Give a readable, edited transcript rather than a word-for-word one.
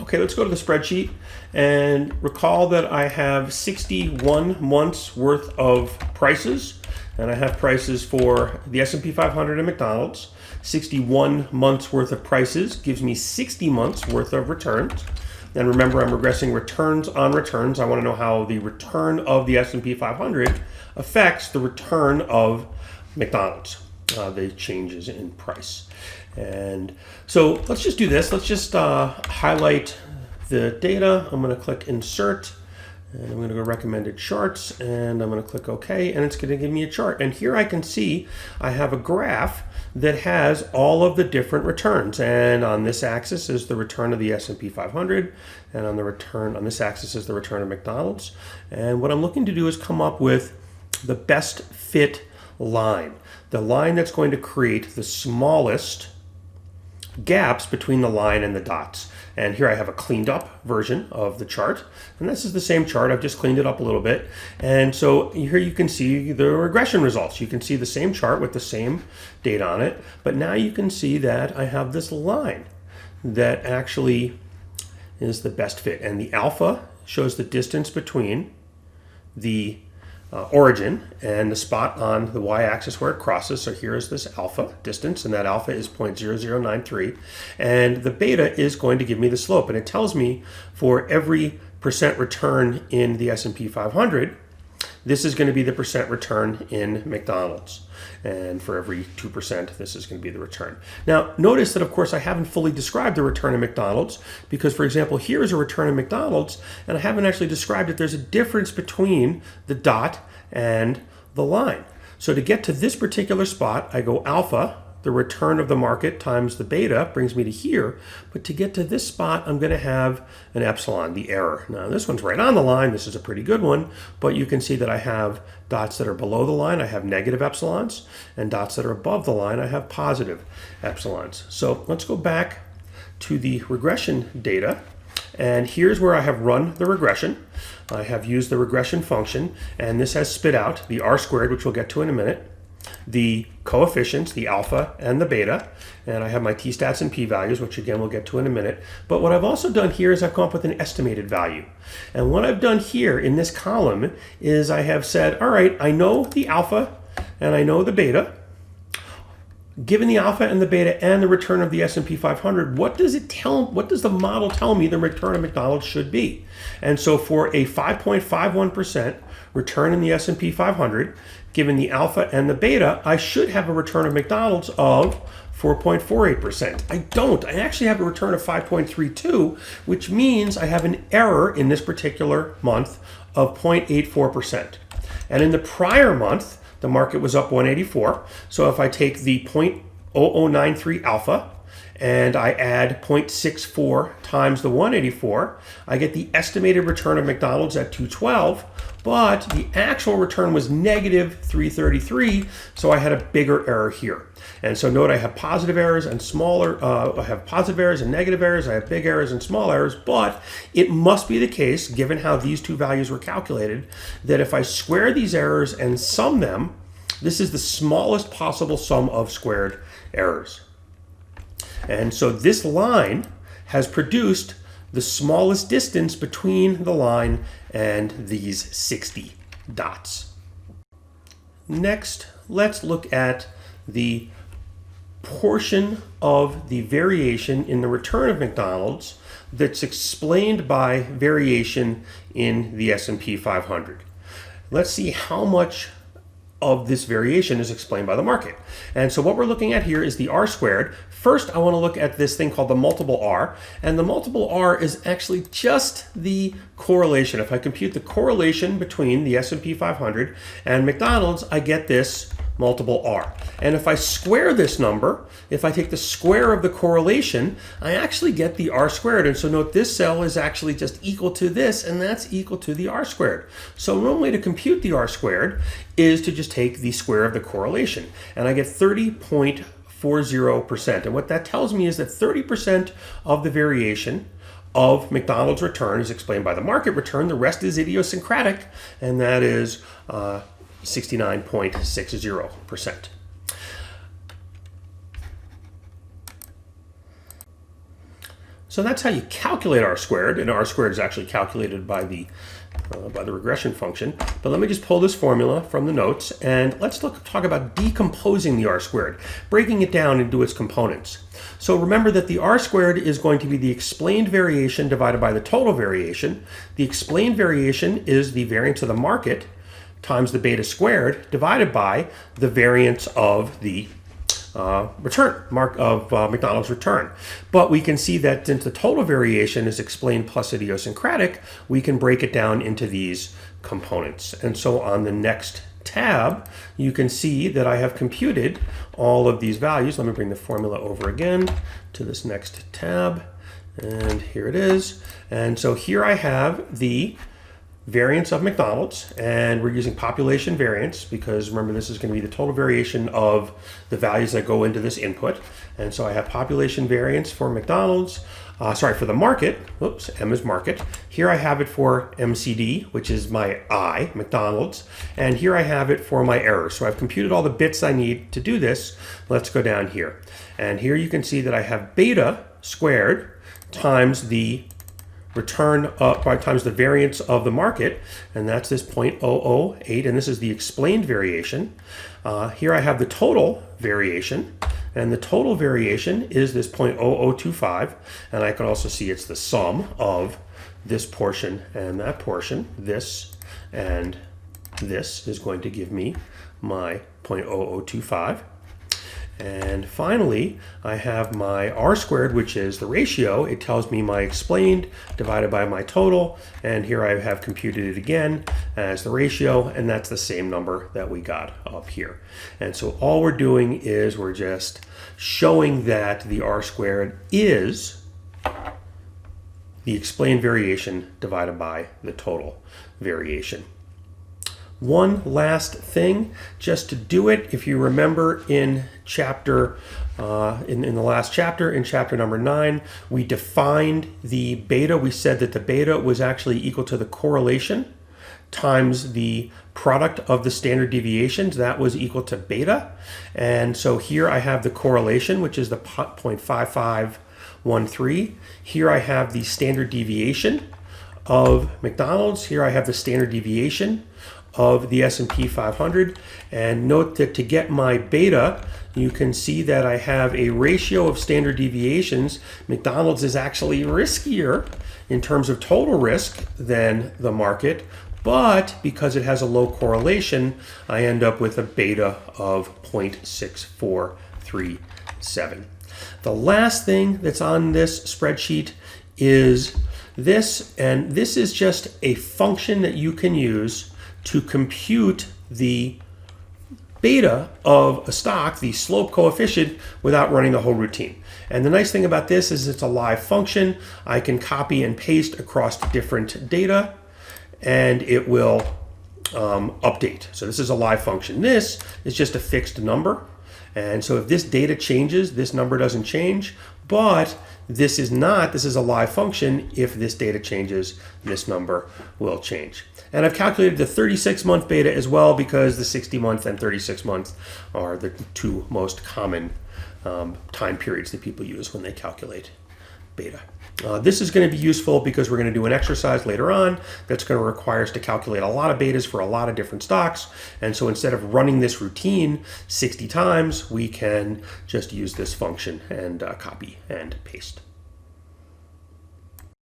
Okay, let's go to the spreadsheet and recall that I have 61 months worth of prices, and I have prices for the S&P 500 and McDonald's. 61 months worth of prices gives me 60 months worth of returns. And remember, I'm regressing returns on returns. I want to know how the return of the S&P 500 affects the return of McDonald's, the changes in price. And so let's just do this. Let's just highlight the data. I'm going to click Insert, and I'm going to go Recommended Charts, and I'm going to click OK, and it's going to give me a chart. And here I can see I have a graph that has all of the different returns. And on this axis is the return of the S&P 500, and on this axis is the return of McDonald's. And what I'm looking to do is come up with the best fit line, the line that's going to create the smallest gaps between the line and the dots. And here I have a cleaned up version of the chart, and this is the same chart. I've just cleaned it up a little bit. And so here you can see the regression results. You can see the same chart with the same data on it, but now you can see that I have this line that actually is the best fit, and the alpha shows the distance between the origin and the spot on the y-axis where it crosses. So here is this alpha distance, and that alpha is 0.0093, and the beta is going to give me the slope, and it tells me for every percent return in the S&P 500, this is going to be the percent return in McDonald's. And for every 2%, this is going to be the return. Now, notice that, of course, I haven't fully described the return in McDonald's because, for example, here is a return in McDonald's, and I haven't actually described it. There's a difference between the dot and the line. So to get to this particular spot, I go alpha, the return of the market, times the beta brings me to here. But to get to this spot, I'm going to have an epsilon, the error. Now, this one's right on the line. This is a pretty good one. But you can see that I have dots that are below the line. I have negative epsilons. And dots that are above the line, I have positive epsilons. So let's go back to the regression data. And here's where I have run the regression. I have used the regression function. And this has spit out the R squared, which we'll get to in a minute, the coefficients, the alpha and the beta, and I have my t-stats and p-values, which again we'll get to in a minute. But what I've also done here is I've come up with an estimated value. And what I've done here in this column is I have said, all right, I know the alpha and I know the beta. Given the alpha and the beta and the return of the S&P 500, what does the model tell me the return of McDonald's should be? And so for a 5.51% return in the S&P 500, given the alpha and the beta, I should have a return of McDonald's of 4.48%. I don't. I actually have a return of 5.32, which means I have an error in this particular month of 0.84%. And in the prior month, the market was up 184. So if I take the 0.0093 alpha and I add 0.64 times the 184, I get the estimated return of McDonald's at 212, but the actual return was negative 333, so I had a bigger error here. And so note I have positive errors and I have positive errors and negative errors, I have big errors and small errors, but it must be the case, given how these two values were calculated, that if I square these errors and sum them, this is the smallest possible sum of squared errors. And so this line has produced the smallest distance between the line and these 60 dots. Next, let's look at the portion of the variation in the return of McDonald's that's explained by variation in the S&P 500. Let's see how much of this variation is explained by the market. And so what we're looking at here is the R squared. First, I want to look at this thing called the multiple R. And the multiple R is actually just the correlation. If I compute the correlation between the S&P 500 and McDonald's, I get this multiple R. And if I square this number, if I take the square of the correlation, I actually get the R squared. And so note this cell is actually just equal to this, and that's equal to the R squared. So one way to compute the R squared is to just take the square of the correlation. And I get 30.40%. And what that tells me is that 30% of the variation of McDonald's return is explained by the market return. The rest is idiosyncratic, and that is 69.60%. So that's how you calculate R squared, and R squared is actually calculated by the regression function. But let me just pull this formula from the notes, and let's talk about decomposing the R squared, breaking it down into its components. So remember that the R squared is going to be the explained variation divided by the total variation. The explained variation is the variance of the market times the beta squared divided by the variance of the McDonald's return. But we can see that since the total variation is explained plus idiosyncratic, we can break it down into these components. And so on the next tab, you can see that I have computed all of these values. Let me bring the formula over again to this next tab. And here it is. And so here I have the variance of McDonald's, and we're using population variance because remember this is going to be the total variation of the values that go into this input. And so I have population variance for McDonald's, for the market. Oops, M is market. Here I have it for MCD, which is my I, McDonald's, and here I have it for my error. So I've computed all the bits I need to do this. Let's go down here. And here you can see that I have beta squared times the return times the variance of the market, and that's this 0.008, and this is the explained variation. Here I have the total variation, and the total variation is this 0.0025, and I can also see it's the sum of this portion and that portion. This and this is going to give me my 0.0025. And finally, I have my R squared, which is the ratio. It tells me my explained divided by my total. And here I have computed it again as the ratio, and that's the same number that we got up here. And so all we're doing is we're just showing that the R squared is the explained variation divided by the total variation. One last thing, just to do it, if you remember in chapter, in the last chapter, in chapter number 9, we defined the beta. We said that the beta was actually equal to the correlation times the product of the standard deviations. That was equal to beta. And so here I have the correlation, which is the 0.5513. Here I have the standard deviation of McDonald's. Here I have the standard deviation of the S&P 500, and note that to get my beta, you can see that I have a ratio of standard deviations. McDonald's is actually riskier in terms of total risk than the market, but because it has a low correlation, I end up with a beta of 0.6437. The last thing that's on this spreadsheet is this, and this is just a function that you can use to compute the beta of a stock, the slope coefficient, without running the whole routine. And the nice thing about this is it's a live function. I can copy and paste across different data, and it will update. So this is a live function. This is just a fixed number. And so if this data changes, this number doesn't change, but this is not, this is a live function. If this data changes, this number will change. And I've calculated the 36-month beta as well because the 60-month and 36-month are the two most common time periods that people use when they calculate beta. This is going to be useful because we're going to do an exercise later on that's going to require us to calculate a lot of betas for a lot of different stocks. And so instead of running this routine 60 times, we can just use this function and copy and paste.